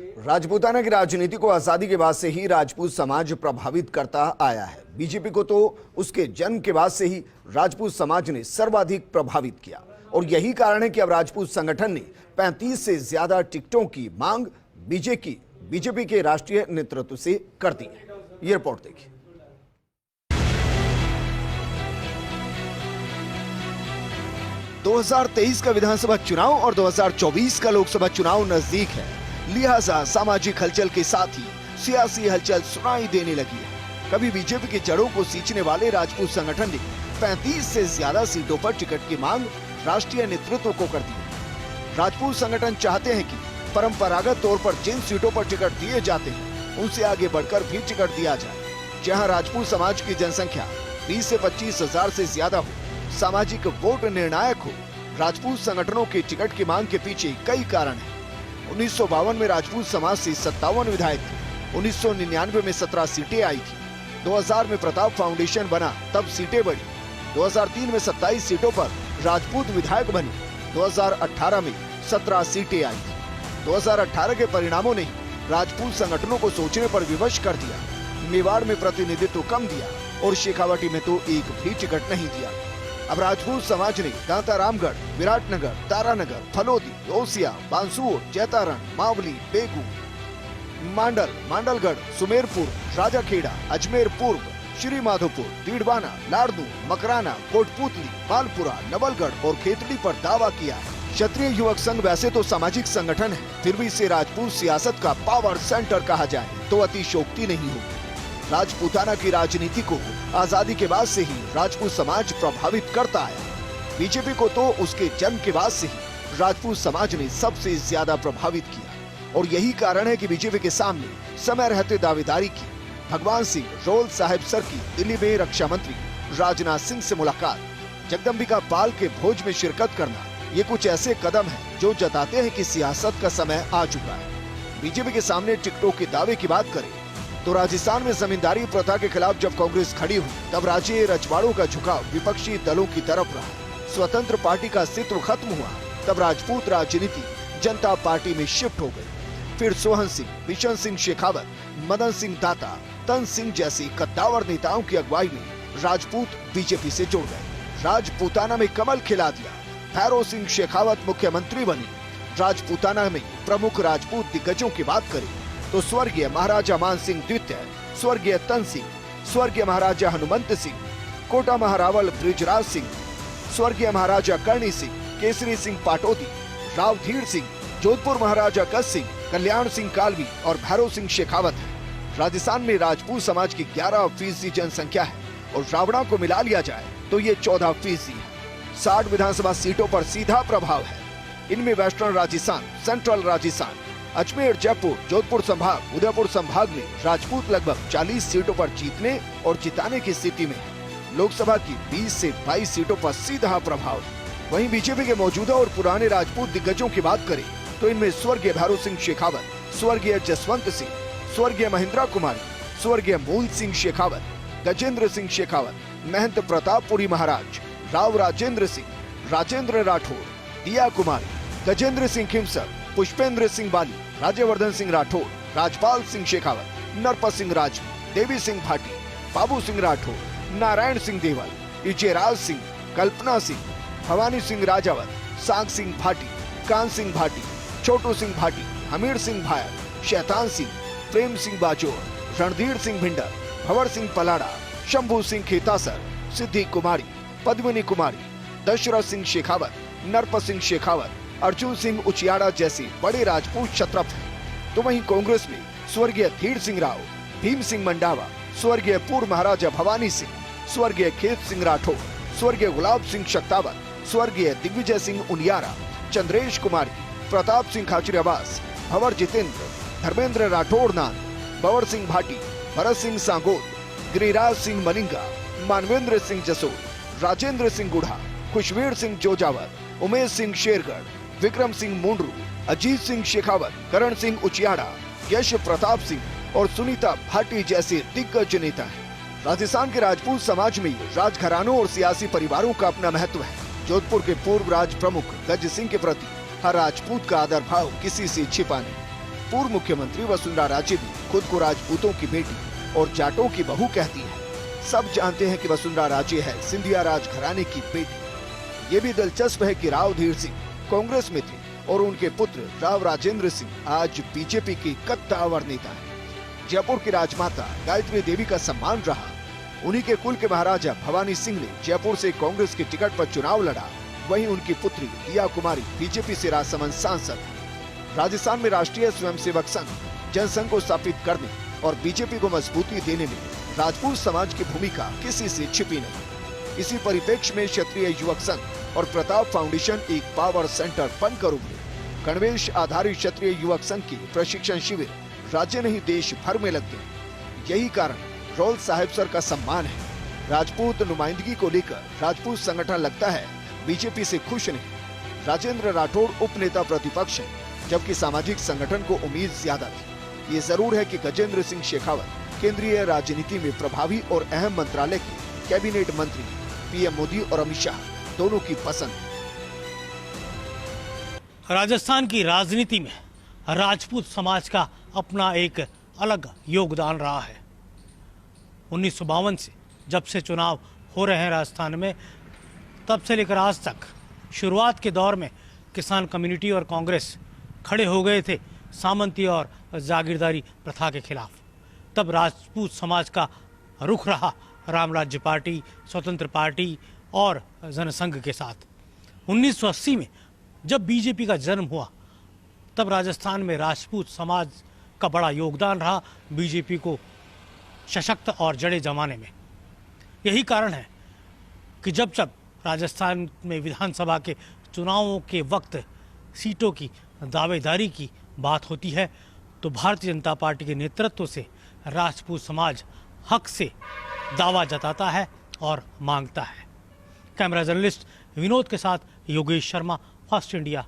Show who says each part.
Speaker 1: राजपूताना की राजनीति को आजादी के बाद से ही राजपूत समाज प्रभावित करता आया है। बीजेपी को तो उसके जन्म के बाद से ही राजपूत समाज ने सर्वाधिक प्रभावित किया और यही कारण है कि अब राजपूत संगठन ने 35 से ज्यादा टिकटों की मांग बीजेपी के राष्ट्रीय नेतृत्व से कर दी है। ये रिपोर्ट देखिए। दो 2023 का विधानसभा चुनाव और 2024 का लोकसभा चुनाव नजदीक है, लिहाजा सामाजिक हलचल के साथ ही सियासी हलचल सुनाई देने लगी है। कभी बीजेपी की जड़ों को सींचने वाले राजपूत संगठन ने 35 से ज्यादा सीटों पर टिकट की मांग राष्ट्रीय नेतृत्व को कर दी। राजपूत संगठन चाहते हैं कि परंपरागत तौर पर जिन सीटों पर टिकट दिए जाते हैं उनसे आगे बढ़कर भी टिकट दिया जाए। जहां राजपूत समाज की जनसंख्या 20 से 25 हजार से ज्यादा हो, सामाजिक वोट निर्णायक हो, राजपूत संगठनों के टिकट की मांग के पीछे कई कारण हैं। 1952 में राजपूत समाज से 57 विधायक थे। 1999 में 17 सीटें आई थी। 2000 में प्रताप फाउंडेशन बना, तब सीटें बढ़ी। 2003 में 27 सीटों पर राजपूत विधायक बने। 2018 में 17 सीटें आई थी। 2018 के परिणामों ने राजपूत संगठनों को सोचने पर विवश कर दिया। मेवाड़ में प्रतिनिधित्व कम दिया और शेखावाटी में तो एक भी टिकट नहीं दिया। अब राजपूत समाज ने दांतारामगढ़, विराटनगर, तारानगर, फलोदी, ओसिया, बांसूर, जैतारण, मावली, बेगू, मांडलगढ़, सुमेरपुर, राजाखेड़ा, अजमेर पूर्व, श्री माधोपुर, डीडवाना, लाड़दू, मकराना, कोटपुतली, मालपुरा, नवलगढ़ और खेतड़ी पर दावा किया है। क्षत्रिय युवक संघ वैसे तो सामाजिक संगठन है, फिर भी इसे राजपूत सियासत का पावर सेंटर कहा जाए तो अतिशयोक्ति नहीं होगी। राजपूताना की राजनीति को आजादी के बाद से ही राजपूत समाज प्रभावित करता आया। बीजेपी को तो उसके जन्म के बाद से ही राजपूत समाज ने सबसे ज्यादा प्रभावित किया और यही कारण है कि बीजेपी के सामने समय रहते दावेदारी की। भगवान सिंह रोल साहिब सर की दिल्ली में रक्षा मंत्री राजनाथ सिंह से मुलाकात, जगदम्बिका पाल के भोज में शिरकत करना, ये कुछ ऐसे कदम है जो जताते हैं कि सियासत का समय आ चुका है। बीजेपी के सामने टिकटों के दावे की बात करें तो राजस्थान में जमींदारी प्रथा के खिलाफ जब कांग्रेस खड़ी हुई तब राज्य रजवाड़ों का झुकाव विपक्षी दलों की तरफ रहा। स्वतंत्र पार्टी का अस्तित्व खत्म हुआ तब राजपूत राजनीति जनता पार्टी में शिफ्ट हो गई। फिर सोहन सिंह, बिशन सिंह शेखावत, मदन सिंह दाता, तन सिंह जैसे कद्दावर नेताओं की अगुवाई में राजपूत बीजेपी से जुड़ गए। राजपूताना में कमल खिला दिया। भैरव सिंह शेखावत मुख्यमंत्री बने। राजपूताना में प्रमुख राजपूत दिग्गजों की बात करें तो स्वर्गीय महाराजा मान सिंह द्वितीय, स्वर्गीय तन सिंह, स्वर्गीय महाराजा हनुमंत सिंह, कोटा महारावल बृजराज सिंह, स्वर्गीय महाराजा कर्णी सिंह, केसरी सिंह पाटोदी, रावधीर सिंह, जोधपुर महाराजा कस सिंह, कल्याण सिंह कालवी और भैरव सिंह शेखावत है। राजस्थान में राजपूत समाज की 11% जनसंख्या है और रावणा को मिला लिया जाए तो ये 14% है। 60 विधानसभा सीटों पर सीधा प्रभाव है। इनमें वेस्टर्न राजस्थान, सेंट्रल राजस्थान, अजमेर, जयपुर, जोधपुर संभाग, उदयपुर संभाग में राजपूत लगभग 40 सीटों पर जीतने और जिताने की स्थिति में है। लोकसभा की 20 से 22 सीटों पर सीधा प्रभाव है। वहीं बीजेपी के मौजूदा और पुराने राजपूत दिग्गजों की बात करें तो इनमें स्वर्गीय भैरव सिंह शेखावत, स्वर्गीय जसवंत सिंह, स्वर्गीय महिंद्रा कुमारी, स्वर्गीय मूल सिंह शेखावत, गजेंद्र सिंह शेखावत, महंत प्रतापपुरी महाराज, राव राजेंद्र सिंह, राजेंद्र राठौर, दिया कुमारी, गजेंद्र सिंह खिमसर, पुष्पेंद्र सिंह बाली, राज्यवर्धन सिंह राठौर, राजपाल सिंह शेखावत, नरपत सिंह राजवी, देवी सिंह भाटी, बाबू सिंह राठौर, नारायण सिंह देवल, इचेराज सिंह, कल्पना सिंह, भवानी सिंह राजावत, सांग सिंह भाटी, कान सिंह भाटी, छोटू सिंह भाटी, हमीर सिंह भायर, शैतान सिंह, प्रेम सिंह बाजोर, रणधीर सिंह भिंडर, भंवर सिंह पलाड़ा, शंभू सिंह खेतासर, सिद्धि कुमारी, पद्मिनी कुमारी, दशरथ सिंह शेखावत, नरपत सिंह शेखावत, अर्जुन सिंह उचियाड़ा जैसे बड़े राजपूत क्षत्रप हैं। तो वहीं कांग्रेस में स्वर्गीय धीर सिंह राव, भीम सिंह मंडावा, स्वर्गीय पूर्व महाराजा भवानी सिंह, स्वर्गीय खेत सिंह राठौर, स्वर्गीय गुलाब सिंह शक्तावत, स्वर्गीय दिग्विजय सिंह उनियारा, चंद्रेश कुमारी, प्रताप सिंह खाचरियावास, भंवर जितेंद्र, धर्मेंद्र राठौर नान, भंवर सिंह भाटी, भरत सिंह सांगोद, गिरिराज सिंह मलिंगा, मानवेंद्र सिंह जसोर, राजेंद्र सिंह गुढ़ा, खुशवीर सिंह जोजावर, उमेश सिंह शेरगढ़, विक्रम सिंह मुंडरू, अजीत सिंह शेखावत, करण सिंह उचियाड़ा, यश प्रताप सिंह और सुनीता भाटी जैसे दिग्गज नेता हैं। राजस्थान के राजपूत समाज में राजघरानों और सियासी परिवारों का अपना महत्व है। जोधपुर के पूर्व राज प्रमुख गज सिंह के प्रति हर राजपूत का आदर भाव किसी से छिपा नहीं। पूर्व मुख्यमंत्री वसुंधरा राजे भी खुद को राजपूतों की बेटी और जाटों की बहू कहती है। सब जानते हैं कि वसुंधरा राजे है सिंधिया राज घराने की बेटी। ये भी दिलचस्प है कि राव धीर सिंह कांग्रेस में थे और उनके पुत्र राव राजेंद्र सिंह आज बीजेपी की कद्दावर नेता है। जयपुर की राजमाता गायत्री देवी का सम्मान रहा। उन्हीं के कुल के महाराजा भवानी सिंह ने जयपुर से कांग्रेस के टिकट पर चुनाव लड़ा। वहीं उनकी पुत्री दिया कुमारी बीजेपी से राजसमंद सांसद है। राजस्थान में राष्ट्रीय स्वयंसेवक संघ जनसंघ को स्थापित करने और बीजेपी को मजबूती देने में राजपूत समाज की भूमिका किसी से छिपी नहीं। इसी परिप्रेक्ष्य में क्षत्रिय युवक संघ और प्रताप फाउंडेशन एक पावर सेंटर बनकर उभरे। गणवेश आधारित क्षत्रिय युवक संघ की प्रशिक्षण शिविर राज्य नहीं देश भर में लग गए। यही कारण रोल साहिब सर का सम्मान है। राजपूत नुमाइंदगी को लेकर राजपूत संगठन लगता है बीजेपी से खुश नहीं। राजेंद्र राठौड़ उप नेता प्रतिपक्ष है, जबकि सामाजिक संगठन को उम्मीद ज्यादा थी। ये जरूर है कि गजेंद्र सिंह शेखावत केंद्रीय राजनीति में प्रभावी और अहम मंत्रालय के कैबिनेट मंत्री पीएम मोदी और अमित शाह दोनों की पसंद है।
Speaker 2: राजस्थान की राजनीति में राजपूत समाज का अपना एक अलग योगदान रहा है। 1952 से जब से चुनाव हो रहे हैं राजस्थान में, तब से लेकर आज तक शुरुआत के दौर में किसान कम्युनिटी और कांग्रेस खड़े हो गए थे सामंती और जागीरदारी प्रथा के खिलाफ। तब राजपूत समाज का रुख रहा राम राज्य पार्टी, स्वतंत्र पार्टी और जनसंघ के साथ। 1980 में जब बीजेपी का जन्म हुआ, तब राजस्थान में राजपूत समाज का बड़ा योगदान रहा बीजेपी को सशक्त और जड़े जमाने में। यही कारण है कि जब जब राजस्थान में विधानसभा के चुनावों के वक्त सीटों की दावेदारी की बात होती है, तो भारतीय जनता पार्टी के नेतृत्व से राजपूत समाज हक से दावा जताता है और मांगता है। कैमरा जर्नलिस्ट विनोद के साथ योगेश शर्मा, फर्स्ट इंडिया।